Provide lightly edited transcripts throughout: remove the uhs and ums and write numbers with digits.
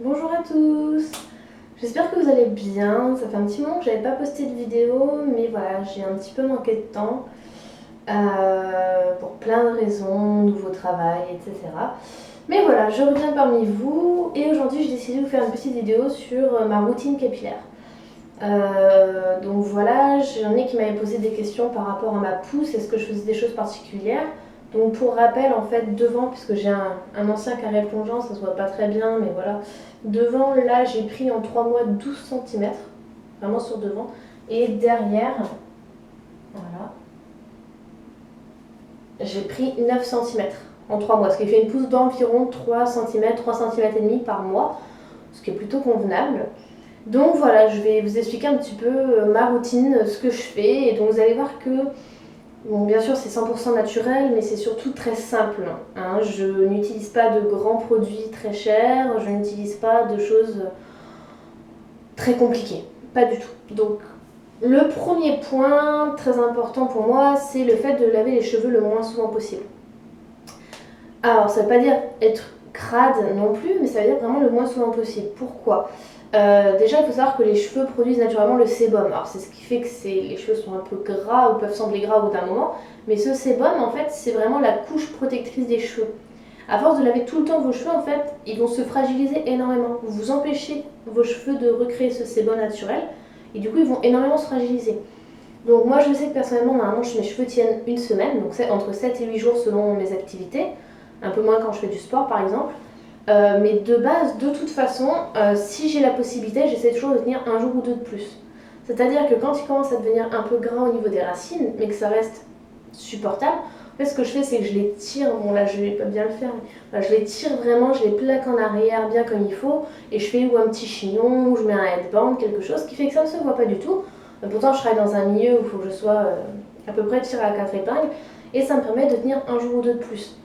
Bonjour à tous, j'espère que vous allez bien. Ça fait un petit moment que j'avais pas posté de vidéo, mais voilà, j'ai un petit peu manqué de temps pour plein de raisons, nouveau travail, etc. Mais voilà, je reviens parmi vous et aujourd'hui j'ai décidé de vous faire une petite vidéo sur ma routine capillaire. Donc voilà, j'en ai qui m'avaient posé des questions par rapport à ma pousse, est-ce que je faisais des choses particulières. Donc pour rappel, en fait, devant, puisque j'ai un ancien carré plongeant, ça se voit pas très bien, mais voilà. Devant, là, j'ai pris en 3 mois 12 centimètres, vraiment sur devant. Et derrière, voilà, j'ai pris 9 centimètres en 3 mois, ce qui fait une pousse d'environ 3 centimètres, 3 centimètres et demi par mois, ce qui est plutôt convenable. Donc voilà, je vais vous expliquer un petit peu ma routine, ce que je fais. Et donc vous allez voir que, bon, bien sûr c'est 100% naturel, mais c'est surtout très simple, hein. Je n'utilise pas de grands produits très chers, je n'utilise pas de choses très compliquées, pas du tout. Donc le premier point très important pour moi, c'est le fait de laver les cheveux le moins souvent possible. Alors ça ne veut pas dire être crade non plus, mais ça veut dire vraiment le moins souvent possible. Pourquoi? Déjà, il faut savoir que les cheveux produisent naturellement le sébum. Alors, c'est ce qui fait que les cheveux sont un peu gras ou peuvent sembler gras au bout d'un moment. Mais ce sébum, en fait, c'est vraiment la couche protectrice des cheveux. À force de laver tout le temps vos cheveux, en fait, ils vont se fragiliser énormément. Vous empêchez vos cheveux de recréer ce sébum naturel. Et du coup, ils vont énormément se fragiliser. Donc, moi, je sais que personnellement, normalement, mes cheveux tiennent une semaine. Donc, c'est entre 7 et 8 jours selon mes activités. Un peu moins quand je fais du sport, par exemple. Mais de base, de toute façon, si j'ai la possibilité, j'essaie toujours de tenir un jour ou deux de plus. C'est-à-dire que quand il commence à devenir un peu gras au niveau des racines, mais que ça reste supportable, en fait, ce que je fais, c'est que je les tire. Bon, là, je vais pas bien le faire, mais voilà, je les tire vraiment, je les plaque en arrière bien comme il faut, et je fais ou un petit chignon, ou je mets un headband, quelque chose qui fait que ça ne se voit pas du tout. Pourtant, je travaille dans un milieu où il faut que je sois à peu près tirée à 4 épingles, et ça me permet de tenir un jour ou deux de plus.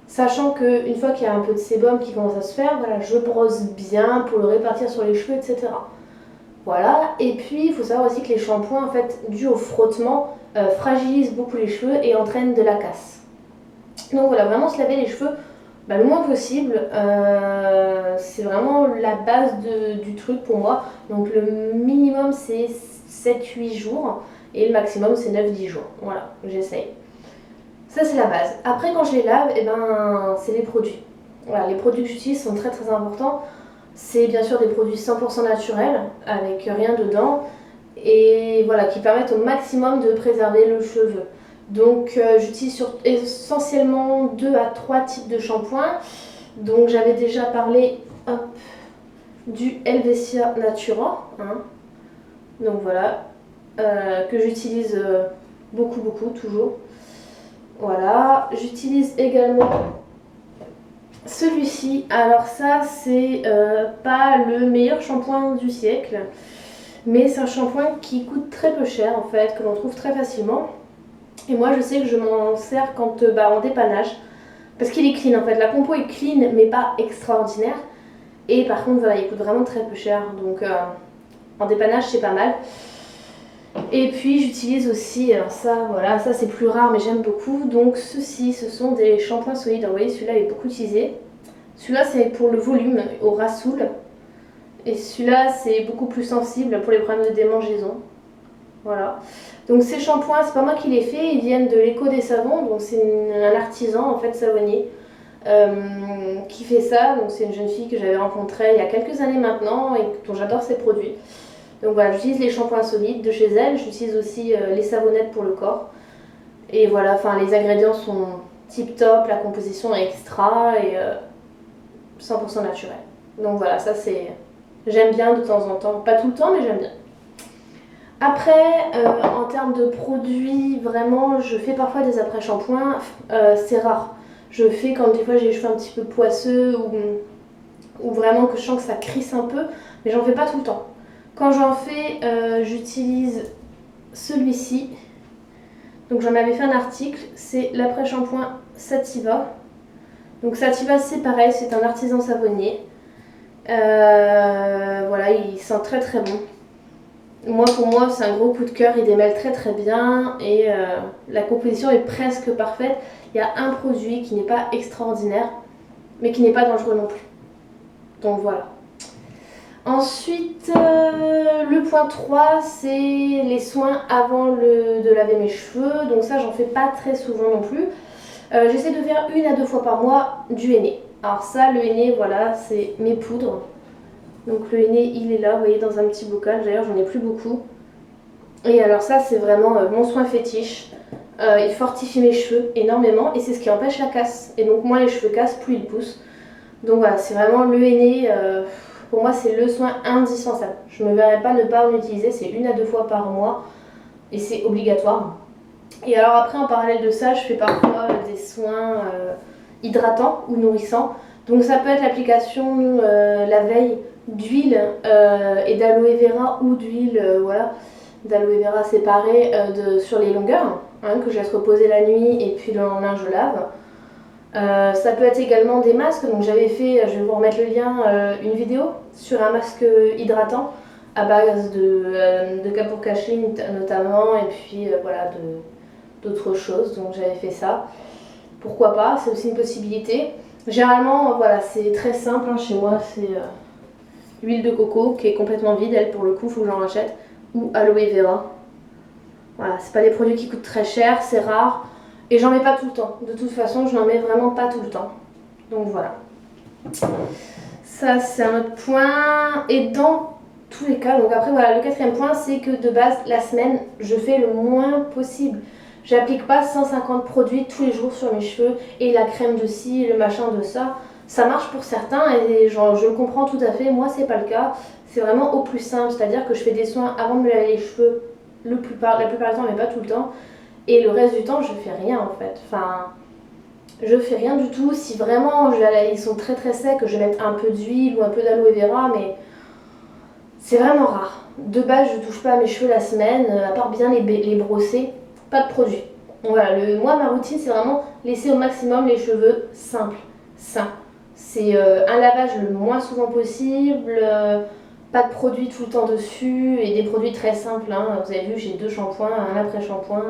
Sachant qu'une fois qu'il y a un peu de sébum qui commence à se faire, voilà, je brosse bien pour le répartir sur les cheveux, etc. Voilà, et puis il faut savoir aussi que les shampoings, en fait, dus au frottement, fragilisent beaucoup les cheveux et entraînent de la casse. Donc voilà, vraiment se laver les cheveux le moins possible, c'est vraiment la base du truc pour moi. Donc le minimum c'est 7-8 jours et le maximum c'est 9-10 jours. Voilà, j'essaye. Ça, c'est la base. Après, quand je les lave, c'est les produits. Voilà, les produits que j'utilise sont très très importants. C'est bien sûr des produits 100% naturels, avec rien dedans, et voilà, qui permettent au maximum de préserver le cheveu. Donc, j'utilise essentiellement 2 à 3 types de shampoings. Donc, j'avais déjà parlé du Helvetia Natura, hein. Donc voilà, que j'utilise beaucoup, beaucoup, toujours. Voilà, j'utilise également celui-ci. Alors ça, c'est pas le meilleur shampoing du siècle, mais c'est un shampoing qui coûte très peu cher en fait, que l'on trouve très facilement. Et moi, je sais que je m'en sers quand en dépannage, parce qu'il est clean en fait. La compo est clean, mais pas extraordinaire. Et par contre, voilà, il coûte vraiment très peu cher, donc en dépannage, c'est pas mal. Et puis j'utilise aussi, alors ça, voilà, ça c'est plus rare mais j'aime beaucoup. Donc ceux-ci, ce sont des shampoings solides. Vous voyez, celui-là est beaucoup utilisé. Celui-là c'est pour le volume, au rassoul. Et celui-là c'est beaucoup plus sensible pour les problèmes de démangeaison. Voilà. Donc ces shampoings, c'est pas moi qui les fais, ils viennent de l'Éco des savons. Donc c'est un artisan en fait savonnier qui fait ça. Donc c'est une jeune fille que j'avais rencontrée il y a quelques années maintenant et dont j'adore ses produits. Donc voilà, j'utilise les shampoings solides de chez elle, j'utilise aussi les savonnettes pour le corps. Et voilà, enfin les ingrédients sont tip top, la composition est extra et 100% naturel. Donc voilà, ça c'est... J'aime bien de temps en temps, pas tout le temps mais j'aime bien. Après, en termes de produits, vraiment, je fais parfois des après-shampoings, c'est rare. Je fais quand des fois j'ai les cheveux un petit peu poisseux ou vraiment que je sens que ça crisse un peu, mais j'en fais pas tout le temps. Quand j'en fais, j'utilise celui-ci. Donc j'en avais fait un article, c'est l'après-shampoing Sativa. Donc Sativa c'est pareil, c'est un artisan savonnier. Voilà, il sent très très bon. Moi pour moi c'est un gros coup de cœur, il démêle très très bien et la composition est presque parfaite. Il y a un produit qui n'est pas extraordinaire, mais qui n'est pas dangereux non plus. Donc voilà. Ensuite, le point 3, c'est les soins avant de laver mes cheveux. Donc ça, j'en fais pas très souvent non plus. J'essaie de faire 1 à 2 fois par mois du henné. Alors ça, le henné, voilà, c'est mes poudres. Donc le henné, il est là, vous voyez, dans un petit bocal. D'ailleurs, j'en ai plus beaucoup. Et alors ça, c'est vraiment mon soin fétiche. Il fortifie mes cheveux énormément et c'est ce qui empêche la casse. Et donc moins les cheveux cassent, plus ils poussent. Donc voilà, c'est vraiment le henné. Pour moi, c'est le soin indispensable. Je ne me verrais pas ne pas en utiliser. C'est 1 à 2 fois par mois et c'est obligatoire. Et alors après, en parallèle de ça, je fais parfois des soins hydratants ou nourrissants. Donc ça peut être l'application la veille d'huile et d'aloe vera ou d'huile, voilà, d'aloe vera séparée sur les longueurs, hein, que je laisse reposer la nuit et puis le lendemain je lave. Ça peut être également des masques, donc j'avais fait, je vais vous remettre le lien, une vidéo sur un masque hydratant à base de capocachi notamment et puis voilà, d'autres choses, donc j'avais fait ça. Pourquoi pas, c'est aussi une possibilité. Généralement, voilà, c'est très simple, hein, chez moi, c'est l'huile de coco qui est complètement vide, elle pour le coup, il faut que j'en rachète, ou aloe vera. Voilà, c'est pas des produits qui coûtent très cher, c'est rare, et j'en mets pas tout le temps. De toute façon, je n'en mets vraiment pas tout le temps. Donc voilà. Ça, c'est un autre point. Et dans tous les cas, donc après, voilà, le 4e point, c'est que de base, la semaine, je fais le moins possible. J'applique pas 150 produits tous les jours sur mes cheveux et la crème de ci, le machin de ça. Ça marche pour certains et genre, je le comprends tout à fait. Moi, c'est pas le cas. C'est vraiment au plus simple, c'est-à-dire que je fais des soins avant de me laver les cheveux la plupart du temps, mais pas tout le temps. Et le reste du temps, je fais rien en fait. Enfin, je fais rien du tout. Si vraiment ils sont très très secs, je vais mettre un peu d'huile ou un peu d'aloe vera, mais c'est vraiment rare. De base, je touche pas à mes cheveux la semaine, à part bien les brosser. Pas de produit. Voilà, moi ma routine c'est vraiment laisser au maximum les cheveux simples, sains. C'est un lavage le moins souvent possible, pas de produits tout le temps dessus et des produits très simples. Hein. Vous avez vu, j'ai 2 shampoings, un après-shampoing,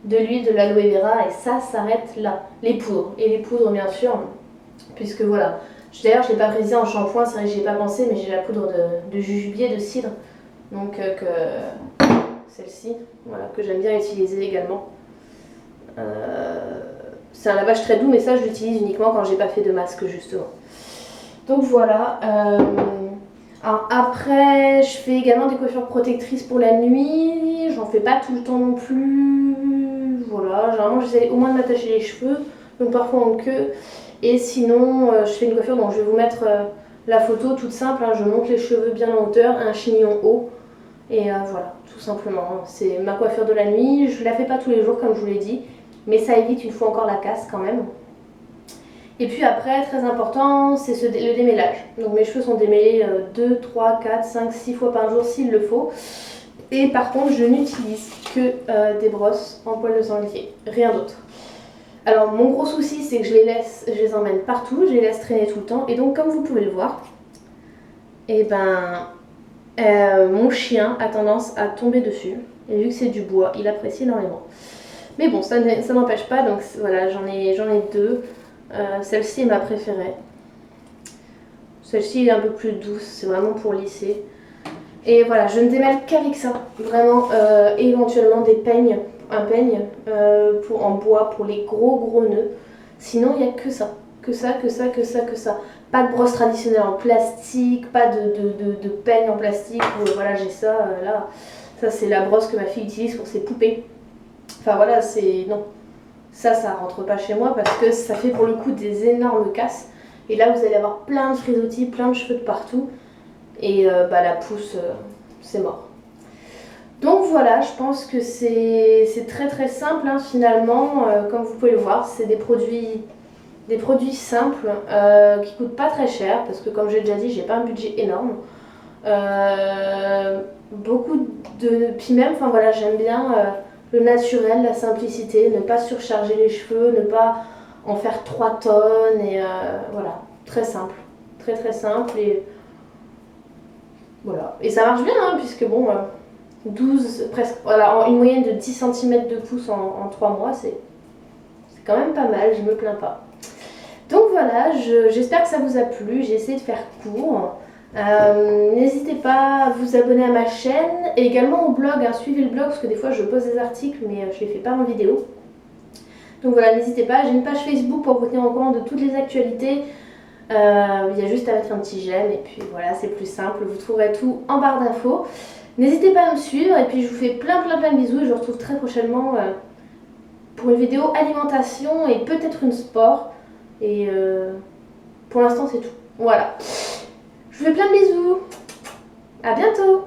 de l'huile, de l'aloe vera et ça s'arrête là. Les poudres, et les poudres bien sûr, puisque voilà. D'ailleurs, je ne l'ai pas précisé en shampoing, c'est vrai que j'y ai pas pensé, mais j'ai la poudre de jujubier, de cidre, donc celle-ci, voilà, que j'aime bien utiliser également. C'est un lavage très doux, mais ça je l'utilise uniquement quand j'ai pas fait de masque justement. Donc voilà. Alors après, je fais également des coiffures protectrices pour la nuit. J'en fais pas tout le temps non plus. Voilà, généralement j'essaie au moins de m'attacher les cheveux, donc parfois en queue. Et sinon, je fais une coiffure, donc je vais vous mettre la photo toute simple. Hein, je monte les cheveux bien en hauteur, un chignon haut. Et voilà, tout simplement, c'est ma coiffure de la nuit. Je la fais pas tous les jours comme je vous l'ai dit, mais ça évite une fois encore la casse quand même. Et puis après, très important, c'est le démêlage. Donc mes cheveux sont démêlés 2, 3, 4, 5, 6 fois par jour s'il le faut. Et par contre, je n'utilise que des brosses en poil de sanglier, rien d'autre. Alors mon gros souci, c'est que je les emmène partout, je les laisse traîner tout le temps. Et donc comme vous pouvez le voir, et ben... mon chien a tendance à tomber dessus et vu que c'est du bois, il apprécie énormément. Mais bon, ça n'empêche pas, donc voilà, j'en ai 2. Celle-ci est ma préférée. Celle-ci est un peu plus douce, c'est vraiment pour lisser. Et voilà, je ne démêle qu'avec ça, vraiment, et éventuellement des peignes, un peigne en bois pour les gros nœuds. Sinon, il n'y a que ça. Que ça. Pas de brosse traditionnelle en plastique, pas de peigne en plastique. Voilà, j'ai ça là. Ça, c'est la brosse que ma fille utilise pour ses poupées. Enfin voilà, c'est... Non. Ça rentre pas chez moi parce que ça fait pour le coup des énormes casses. Et là, vous allez avoir plein de frisottis, plein de cheveux de partout. Et la pousse, c'est mort. Donc voilà, je pense que c'est très très simple hein, finalement. Comme vous pouvez le voir, c'est des produits simples qui coûtent pas très cher parce que comme j'ai déjà dit, j'ai pas un budget énorme. Puis même, enfin voilà, j'aime bien le naturel, la simplicité, ne pas surcharger les cheveux, ne pas en faire 3 tonnes et voilà, très simple, très très simple et voilà. Et ça marche bien hein, puisque bon, 12 presque, voilà, une moyenne de 10 cm de pouce en 3 mois, c'est quand même pas mal, je me plains pas. Donc voilà, j'espère que ça vous a plu, j'ai essayé de faire court. N'hésitez pas à vous abonner à ma chaîne et également au blog, hein, suivez le blog parce que des fois je pose des articles mais je les fais pas en vidéo. Donc voilà, n'hésitez pas, j'ai une page Facebook pour vous tenir au courant de toutes les actualités. Il y a juste à mettre un petit j'aime et puis voilà, c'est plus simple, vous trouverez tout en barre d'infos. N'hésitez pas à me suivre et puis je vous fais plein de bisous et je vous retrouve très prochainement pour une vidéo alimentation et peut-être une sport. Et pour l'instant c'est tout. Voilà. Je vous fais plein de bisous. À bientôt.